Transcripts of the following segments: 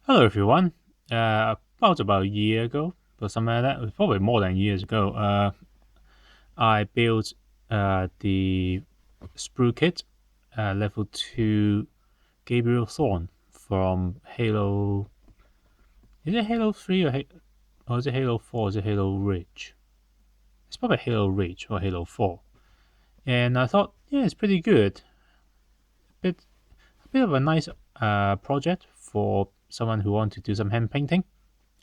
Hello, everyone. About a year ago, or something like that, probably more than years ago, I built the Sprukit level 2 Gabriel Thorn from Halo. Is it Halo 3 or is it Halo 4? Is it Halo Reach? It's probably Halo Reach or Halo 4. And I thought, yeah, it's pretty good. Bit, a bit of a nice project for someone who wants to do some hand painting.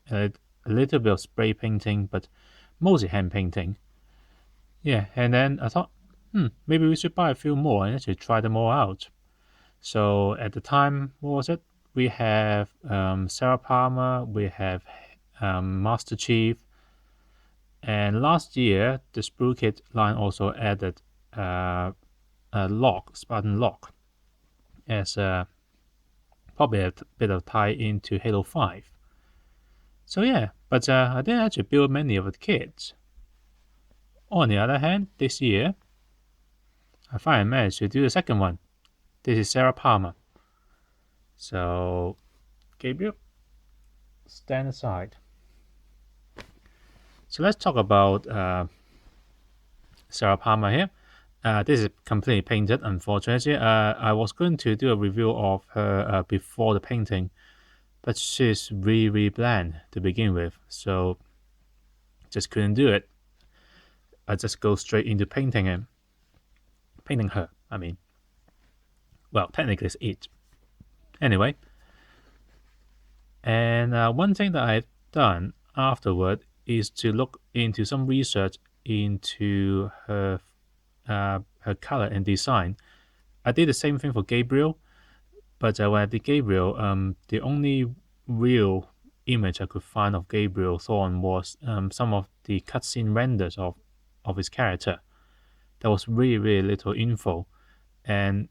A little bit of spray painting, but mostly hand painting. Yeah, and then I thought, maybe we should buy a few more and actually try them all out. So at the time, what was it? We have Sarah Palmer, we have Master Chief, and last year the Sprukit line also added a lock, Spartan lock, as probably a bit of tie into Halo 5. So yeah, but I didn't actually build many of the kits. On the other hand, this year I finally managed to do the second one. This is Sarah Palmer. So, Gabriel, stand aside. So let's talk about Sarah Palmer here. This is completely painted, unfortunately. I was going to do a review of her before the painting, but she's really, really bland to begin with, so just couldn't do it. I just go straight into painting him. Painting her, I mean. Well, technically it's it. Anyway, and one thing that I've done afterward is to look into some research into her color and design. I did the same thing for Gabriel, but when I did Gabriel, the only real image I could find of Gabriel Thorn was some of the cutscene renders of his character. There was really, really little info, and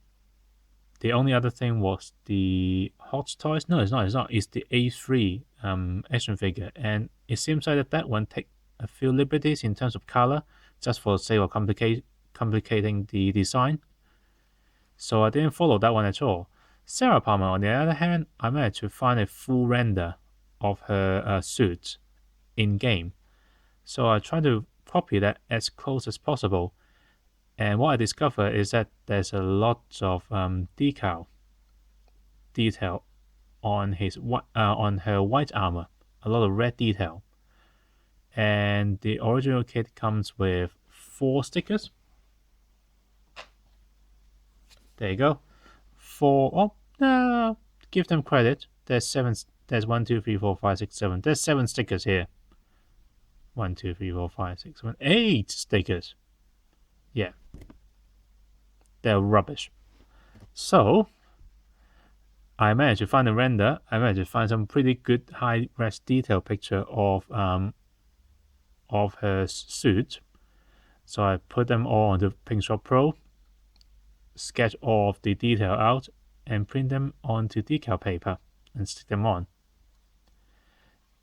the only other thing was the Hot Toys. No, it's not. It's not. It's the A3 action figure, and it seems like that one take a few liberties in terms of color, just for the sake of complicating the design. So I didn't follow that one at all. Sarah Palmer, on the other hand, I managed to find a full render of her suit in game. So I tried to copy that as close as possible. And what I discovered is that there's a lot of decal detail on on her white armor, a lot of red detail. And the original kit comes with 4 stickers. There you go. Four. Oh, no, give them credit. There's seven. There's one, two, three, four, five, six, seven. There's 7 stickers here. 1, 2, 3, 4, 5, 6, 7, 8 stickers. Yeah, they're rubbish. So I managed to find a render. I managed to find some pretty good high res detail picture of her suit. So I put them all onto PinkShop Pro, sketch all of the detail out, and print them onto decal paper and stick them on.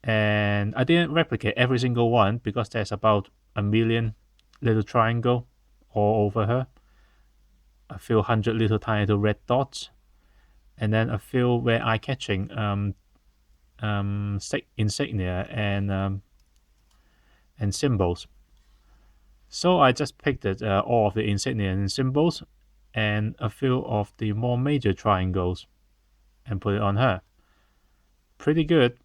And I didn't replicate every single one because there's about a million little triangle all over her, a few hundred little tiny little red dots, and then a few very eye-catching insignia and symbols. So I just picked all of the insignia and symbols and a few of the more major triangles and put it on her. Pretty good.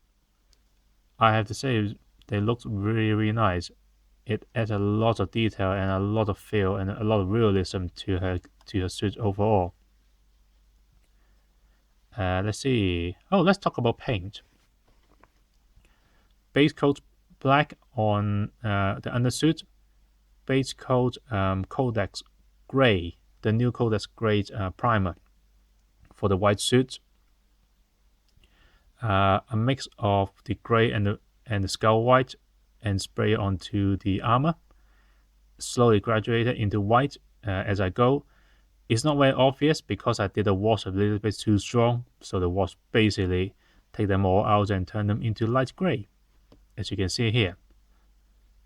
I have to say, they look really, really nice. It adds a lot of detail and a lot of feel and a lot of realism to her suit overall. Let's see. Oh, let's talk about paint. Base coat black on the undersuit. Base coat Codex Gray, the new Codex Gray primer for the white suit. A mix of the gray and the skull white and spray onto the armor. Slowly graduated into white as I go. It's not very obvious because I did a wash a little bit too strong, so the wash basically take them all out and turn them into light gray, as you can see here.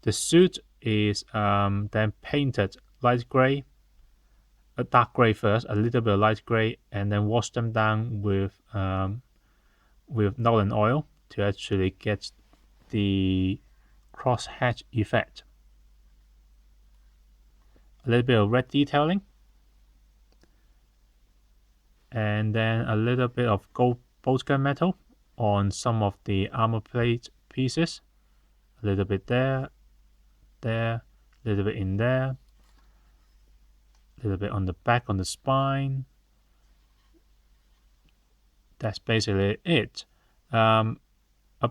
The suit is then painted light gray, a dark gray first, a little bit of light gray, and then wash them down with with Nolan oil to actually get the cross-hatch effect. A little bit of red detailing, and then a little bit of gold bolt gun metal on some of the armor plate pieces. A little bit there, a little bit in there, a little bit on the back, on the spine. That's basically it. A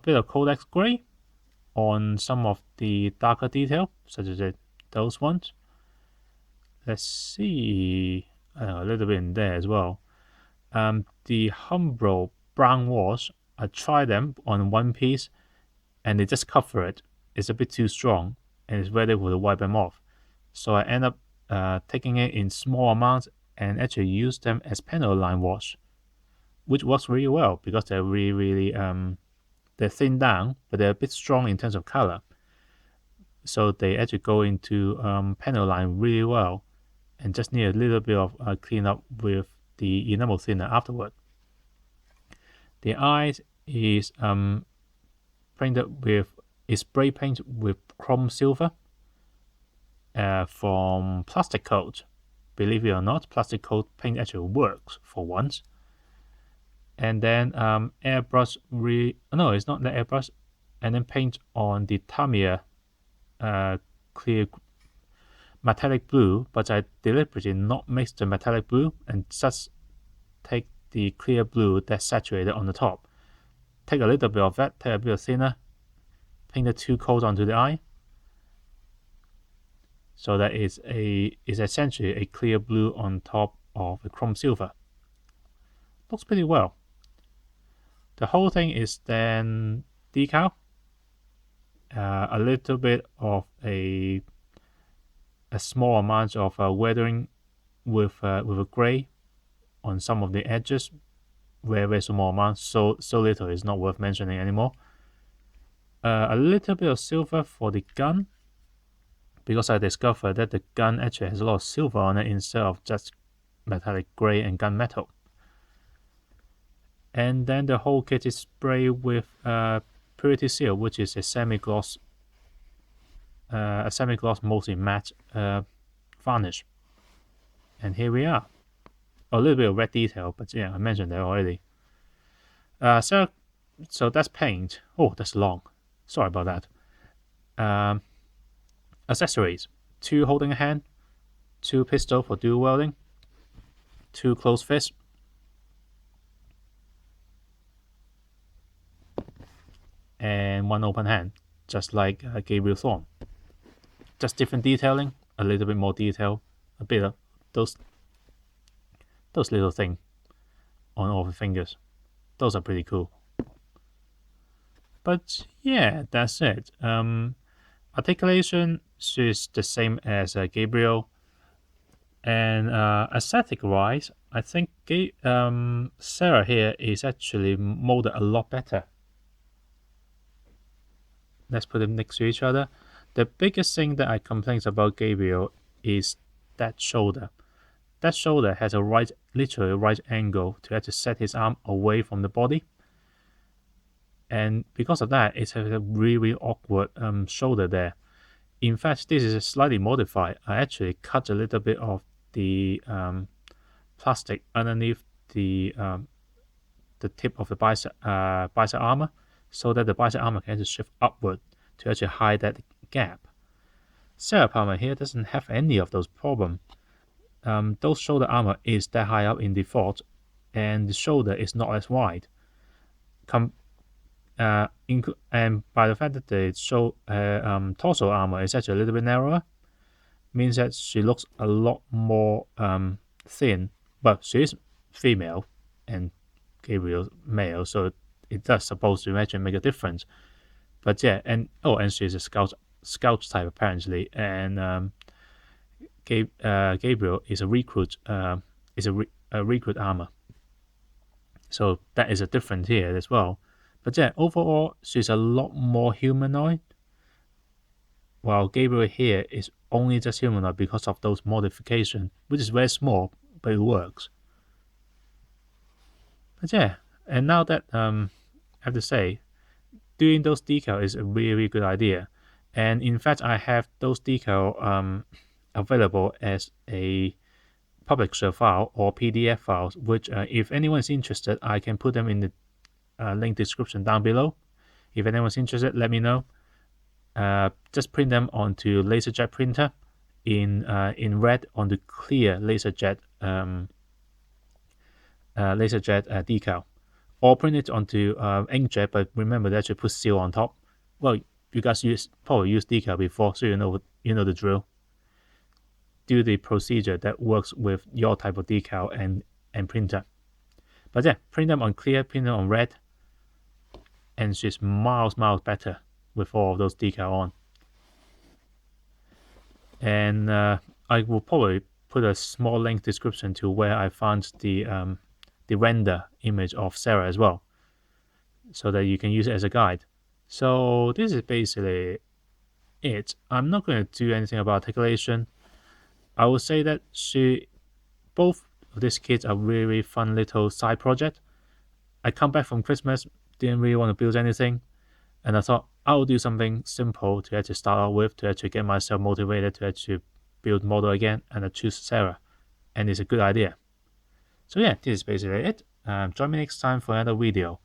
bit of Codex Gray on some of the darker detail, such as those ones. Let's see, a little bit in there as well. The Humbrol brown walls, I tried them on one piece and they just cover it. It's a bit too strong and it's very difficult to wipe them off. So I end up taking it in small amounts and actually use them as panel line wash, which works really well because they're really they're thin down, but they're a bit strong in terms of color. So they actually go into panel line really well, and just need a little bit of cleanup with the enamel thinner afterward. The eyes is painted with spray paint with chrome silver from plastic coat. Believe it or not, plastic coat paint actually works for once. And then airbrush no, it's not the airbrush, and then paint on the Tamiya clear metallic blue, but I deliberately not mix the metallic blue and just take the clear blue that's saturated on the top. Take a little bit of that, take a bit of thinner, paint the two coats onto the eye. So that is essentially a clear blue on top of a chrome silver. Looks pretty well. The whole thing is then decal. A little bit of a small amount of weathering with a gray on some of the edges, very small amount, so little it's not worth mentioning anymore. A little bit of silver for the gun, because I discovered that the gun actually has a lot of silver on it instead of just metallic gray and gunmetal. And then the whole kit is sprayed with Purity Seal, which is a semi-gloss mostly matte varnish. And here we are. A little bit of red detail, but yeah, I mentioned that already. So that's paint. Oh, that's long. Sorry about that. Accessories: 2 holding a hand, 2 pistol for dual wielding, 2 closed fists, and 1 open hand, just like Gabriel Thorn. Just different detailing, a little bit more detail, a bit of those little things on all the fingers. Those are pretty cool. But yeah, that's it. Articulation is the same as Gabriel, and aesthetic-wise, I think Sarah here is actually molded a lot better. Let's put them next to each other. The biggest thing that I complain about Gabriel is that shoulder. That shoulder has a literally right angle to actually set his arm away from the body. And because of that, it's a really awkward shoulder there. In fact, this is slightly modified. I actually cut a little bit of the plastic underneath the tip of the bicep armor, so that the bicep armor can actually shift upward to actually hide that gap. Sarah Palmer here doesn't have any of those problems. Those shoulder armor is that high up in default, and the shoulder is not as wide. And by the fact that the torso armor is actually a little bit narrower, means that she looks a lot more thin. But she is female, and Gabriel's male, so it does supposed to actually make a difference. But yeah, and she's a scout type apparently, and Gabriel is a recruit. Is a recruit armor. So that is a difference here as well. But yeah, overall, she's a lot more humanoid, while Gabriel here is only just humanoid because of those modifications, which is very small, but it works. But yeah, and now that have to say, doing those decals is a really good idea. And in fact, I have those decals available as a publisher file or PDF files, which if anyone's interested, I can put them in the link description down below. If anyone's interested, let me know. Just print them onto laserjet printer in red onto clear laserjet decal, or print it onto inkjet. But remember that you put seal on top. Well, you guys probably used decal before, so you know the drill. Do the procedure that works with your type of decal and printer. But yeah, print them on clear, print them on red, and it's just miles better with all of those decal on. And I will probably put a small link description to where I found the render image of Sarah as well, so that you can use it as a guide. So this is basically it. I'm not going to do anything about articulation. I would say that both of these kits are really fun little side project. I come back from Christmas, didn't really want to build anything, and I thought I'll do something simple to actually start out with, to actually get myself motivated to actually build model again, and I choose Sarah, and it's a good idea. So yeah, this is basically it. Join me next time for another video.